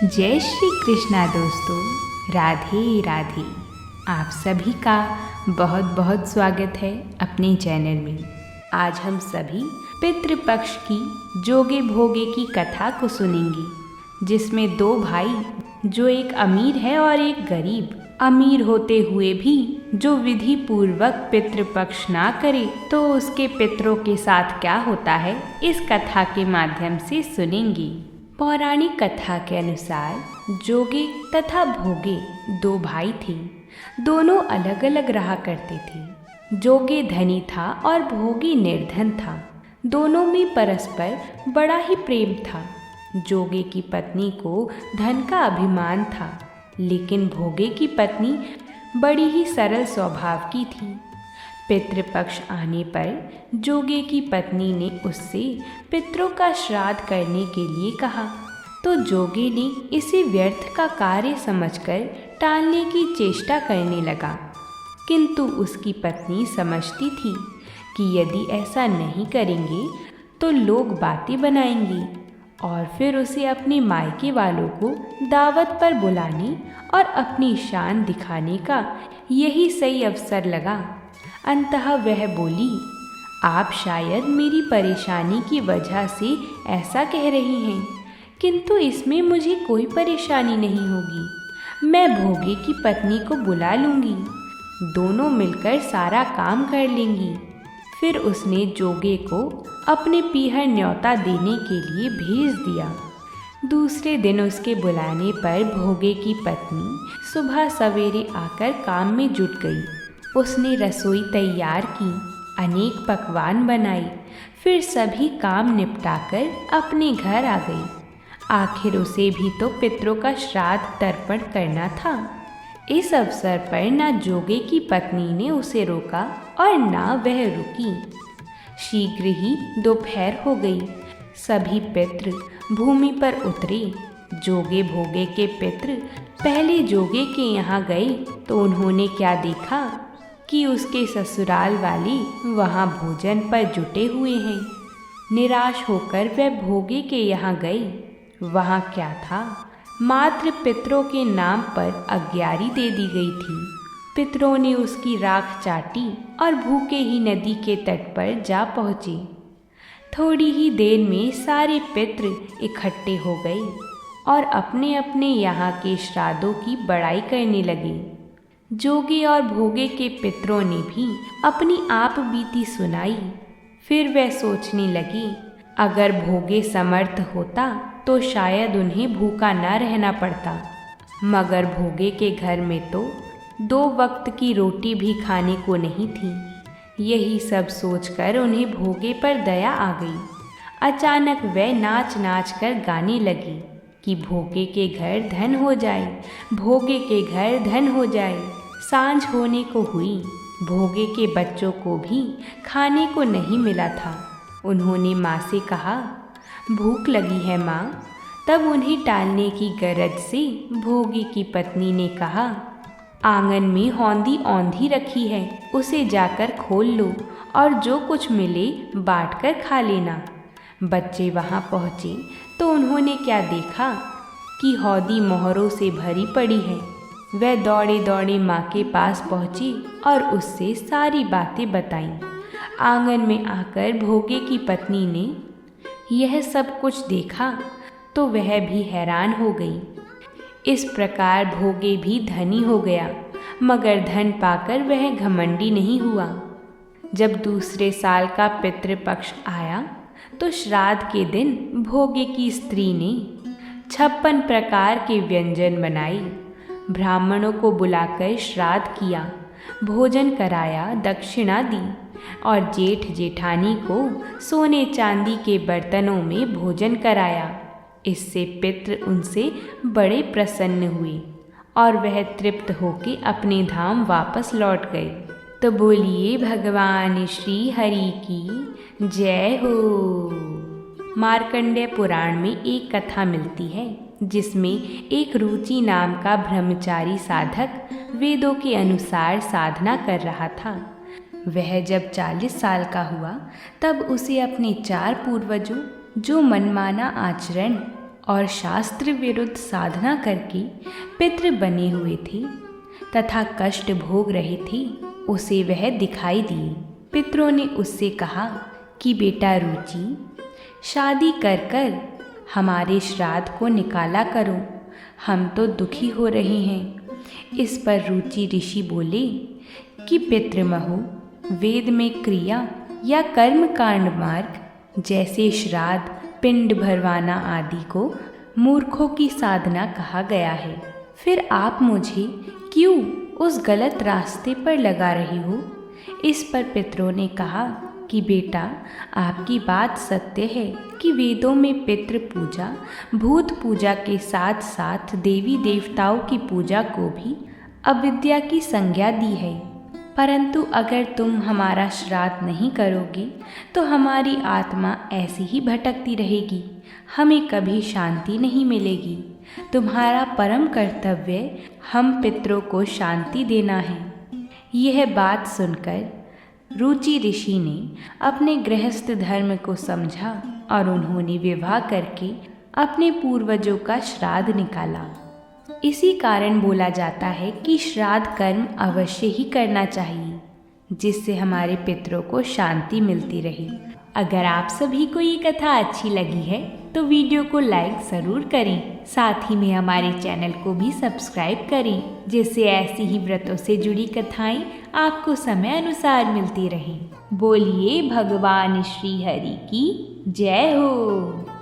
जय श्री कृष्णा दोस्तों, राधे राधे। आप सभी का बहुत बहुत स्वागत है अपने चैनल में। आज हम सभी पितृपक्ष की जोगे भोगे की कथा को सुनेंगे, जिसमें दो भाई, जो एक अमीर है और एक गरीब, अमीर होते हुए भी जो विधि पूर्वक पितृपक्ष ना करे तो उसके पितरों के साथ क्या होता है, इस कथा के माध्यम से सुनेंगे। पौराणिक कथा के अनुसार जोगे तथा भोगे दो भाई थे। दोनों अलग अलग रहा करते थे। जोगे धनी था और भोगे निर्धन था। दोनों में परस्पर बड़ा ही प्रेम था। जोगे की पत्नी को धन का अभिमान था, लेकिन भोगे की पत्नी बड़ी ही सरल स्वभाव की थी। पितृपक्ष आने पर जोगे की पत्नी ने उससे पितरों का श्राद्ध करने के लिए कहा, तो जोगे ने इसे व्यर्थ का कार्य समझकर टालने की चेष्टा करने लगा। किंतु उसकी पत्नी समझती थी कि यदि ऐसा नहीं करेंगे तो लोग बातें बनाएंगे और फिर उसे अपने मायके वालों को दावत पर बुलाने और अपनी शान दिखाने का यही सही अवसर लगा। अंततः वह बोली, आप शायद मेरी परेशानी की वजह से ऐसा कह रही हैं, किंतु इसमें मुझे कोई परेशानी नहीं होगी। मैं भोगे की पत्नी को बुला लूँगी, दोनों मिलकर सारा काम कर लेंगी। फिर उसने जोगे को अपने पीहर न्योता देने के लिए भेज दिया। दूसरे दिन उसके बुलाने पर भोगे की पत्नी सुबह सवेरे आकर काम में जुट गई। उसने रसोई तैयार की, अनेक पकवान बनाई, फिर सभी काम निपटाकर अपने घर आ गई। आखिर उसे भी तो पितरों का श्राद्ध तर्पण करना था। इस अवसर पर न जोगे की पत्नी ने उसे रोका और न वह रुकी। शीघ्र ही दोपहर हो गई। सभी पितृ भूमि पर उतरे। जोगे भोगे के पितृ पहले जोगे के यहाँ गए तो उन्होंने क्या देखा कि उसके ससुराल वाले वहाँ भोजन पर जुटे हुए हैं। निराश होकर वह भोगे के यहाँ गए। वहाँ क्या था, मात्र पितरों के नाम पर अग्यारी दे दी गई थी। पितरों ने उसकी राख चाटी और भूखे ही नदी के तट पर जा पहुँचे। थोड़ी ही देर में सारे पितृ इकट्ठे हो गए और अपने अपने यहाँ के श्राद्धों की बड़ाई करने लगे। जोगे और भोगे के पितरों ने भी अपनी आप बीती सुनाई। फिर वह सोचने लगी, अगर भोगे समर्थ होता तो शायद उन्हें भूखा न रहना पड़ता, मगर भोगे के घर में तो 2 वक्त की रोटी भी खाने को नहीं थी। यही सब सोचकर उन्हें भोगे पर दया आ गई। अचानक वह नाच नाच कर गाने लगी कि भोगे के घर धन हो जाए, भोगे के घर धन हो जाए। सांझ होने को हुई। भोगे के बच्चों को भी खाने को नहीं मिला था। उन्होंने माँ से कहा, भूख लगी है माँ। तब उन्हें टालने की गरज से भोगे की पत्नी ने कहा, आंगन में हौंदी औंधी रखी है, उसे जाकर खोल लो और जो कुछ मिले बांट कर खा लेना। बच्चे वहाँ पहुँचे तो उन्होंने क्या देखा कि हौदी मोहरों से भरी पड़ी है। वह दौड़े दौड़े माँ के पास पहुँची और उससे सारी बातें बताईं। आंगन में आकर भोगे की पत्नी ने यह सब कुछ देखा तो वह भी हैरान हो गई। इस प्रकार भोगे भी धनी हो गया, मगर धन पाकर वह घमंडी नहीं हुआ। जब दूसरे साल का पितृपक्ष आया तो श्राद्ध के दिन भोगे की स्त्री ने 56 प्रकार के व्यंजन बनाए। ब्राह्मणों को बुलाकर श्राद्ध किया, भोजन कराया, दक्षिणा दी और जेठ जेठानी को सोने चांदी के बर्तनों में भोजन कराया। इससे पितृ उनसे बड़े प्रसन्न हुए और वह तृप्त होकर अपने धाम वापस लौट गए। तो बोलिए भगवान श्री हरि की जय हो। मार्कंडेय पुराण में एक कथा मिलती है, जिसमें एक रुचि नाम का ब्रह्मचारी साधक वेदों के अनुसार साधना कर रहा था। वह जब 40 साल का हुआ तब उसे अपने 4 पूर्वजों जो मनमाना आचरण और शास्त्र विरुद्ध साधना करके पितृ बने हुए थे तथा कष्ट भोग रहे थे, उसे वह दिखाई दिए। पितरों ने उससे कहा कि बेटा रुचि, शादी कर कर हमारे श्राद्ध को निकाला करो, हम तो दुखी हो रहे हैं। इस पर रुचि ऋषि बोले कि पितृमहो, वेद में क्रिया या कर्म कांड मार्ग जैसे श्राद्ध, पिंड भरवाना आदि को मूर्खों की साधना कहा गया है। फिर आप मुझे क्यों उस गलत रास्ते पर लगा रही हो? इस पर पितरों ने कहा कि बेटा, आपकी बात सत्य है कि वेदों में पितृ पूजा, भूत पूजा के साथ साथ देवी देवताओं की पूजा को भी अविद्या की संज्ञा दी है। परंतु अगर तुम हमारा श्राद्ध नहीं करोगे तो हमारी आत्मा ऐसी ही भटकती रहेगी, हमें कभी शांति नहीं मिलेगी। तुम्हारा परम कर्तव्य हम पितरों को शांति देना है। यह बात सुनकर रुचि ऋषि ने अपने गृहस्थ धर्म को समझा और उन्होंने विवाह करके अपने पूर्वजों का श्राद्ध निकाला। इसी कारण बोला जाता है कि श्राद्ध कर्म अवश्य ही करना चाहिए, जिससे हमारे पितरों को शांति मिलती रहे। अगर आप सभी को ये कथा अच्छी लगी है तो वीडियो को लाइक ज़रूर करें, साथ ही में हमारे चैनल को भी सब्सक्राइब करें, जिससे ऐसी ही व्रतों से जुड़ी कथाएं आपको समय अनुसार मिलती रहें। बोलिए भगवान श्री हरि की जय हो।